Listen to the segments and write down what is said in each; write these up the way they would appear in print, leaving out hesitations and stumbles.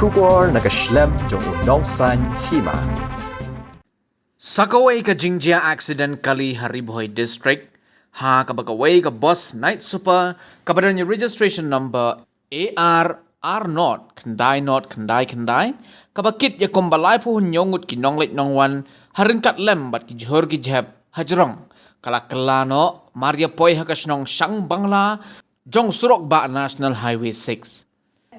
Shubor nakaslem jong unongsan hima. Sakaway ka Jingjia accident kali Hariboy District. Ha kabagaway ka bus night super kabadan yung registration number AR R0 kanday kabakit ya kumbalay po hunyongut kinonglit nongwan haringkat lem bat kijhor kijheb hajrong kalakalano Maria Poy hakasnong Shang Bangla jong surok ba National Highway 6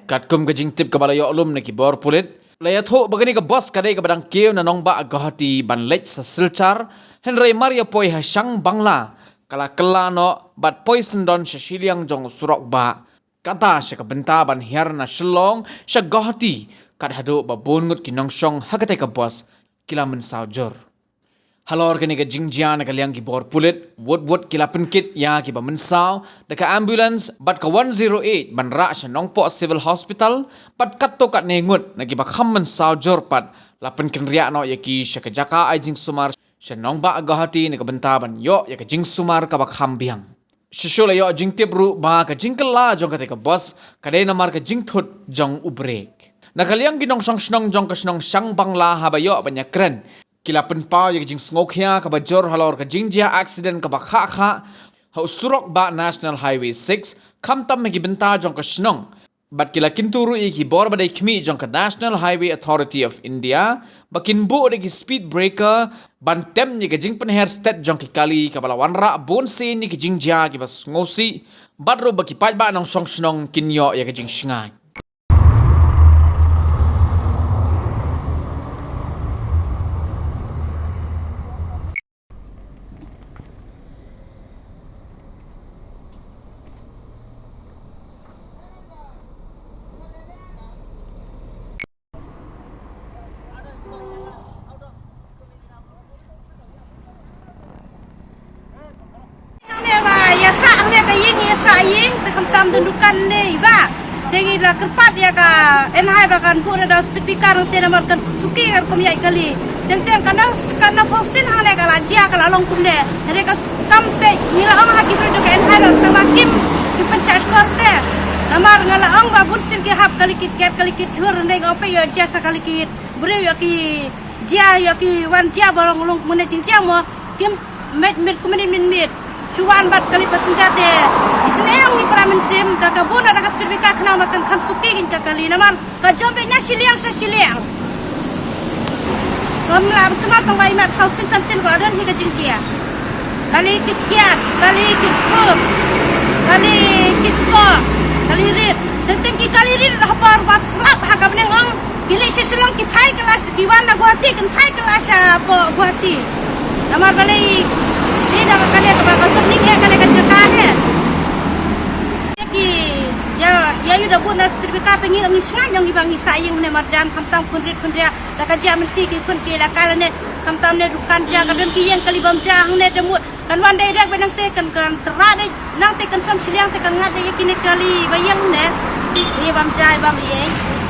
katkum ka jingtip kabalayo ulum na kibor pulit layat ho bagani ka bus kadai ka badang kiew na nong ba agahati banlech sa silchar Henry Maria Poy ha Shang Bangla kalakalano bat poison don sa siliang jong surok ba kata siya kabenta ban hiar na shilong siya gahati kadhado babungut kinongsyong hagatay ka bus kilaman saujor halor kani ka Jingjia na kaliang gibor pulit wood kilapin kit ya kiba mensaw daka ambulance bat ka 108 ban ra siya nongpo civil hospital pat katto kat nengut na kiba khamman saujor pat lapin kinriya no yaki siya kajaka ay jing sumar siya nong ba agahati na kabenta ban yo yaka jing sumar kabak hambiang Shishula yo jing tibru ba ka jing kala jong ka bus kadai namar ka jing thut jong ubrek nakaliang ginong shnong jong ka shnong Shang Bangla habayo banya kren kilapen pa yo jing sngokya ka bajor halor ka Jingjia accident ka bakha kha ha usurok ba National Highway 6 kamtam megi benta jong ka shnong bat kila kinturu iki bor badai kmi jong ka National Highway Authority of India bakin bu de speed breaker bantem ni ka jing penher stat jong ki kali ka balawan ra bon se ni ki Jingjia ki bas ngosi badro baki paj ba nong song snong kinyo ya ka jing shngai saying terkentam dundukan ni ba jadi la kerpat ya ka enhai bakan pura da speaker te namar kan suki kan komiyai kali jeng kana fosin hang le kala jia kala long kum de hari ka kampe nila ang haki bro ka enhai la tamakim ki pencas korte namar ngala ang ba bursin ki hap kali kit thur ne ga pe yo jia sa kali kit bre yo ki jia yo ki wan jia bolong long mune Jingjia mo kim met kumin Cuan bat kali pasenjate isneang ni pramen sim da kabuna da kaspirika khna makan kham suki gin ka kali naman ka jombe na siliang sa siliang kamla tuma tong bai mat sausin samsin ko adon hi ka Jingjia kali kiat kali kitchup kali kitso kali rit tenteng ki kali rit hapar baslap hakam neng ang kili sisulong ki phai kelas ki wan da Guwahati kan phai kelas po Guwahati namar kali ini dah kali ke bakal teknik ya kali kecekane. Jadi ya udah buat sertifikat pengir ngisngan yang ibangi sayang ne marjan kamtam kunrit da kaja mesti ki kun ki la kalane kamtam ne dukan ja kadon ki yang kali bam jang ne demut kan wan dai dak benang te kan terade nang te kan sam siliang te kan ngade yakine kali bayang ne ni bam jai bam ye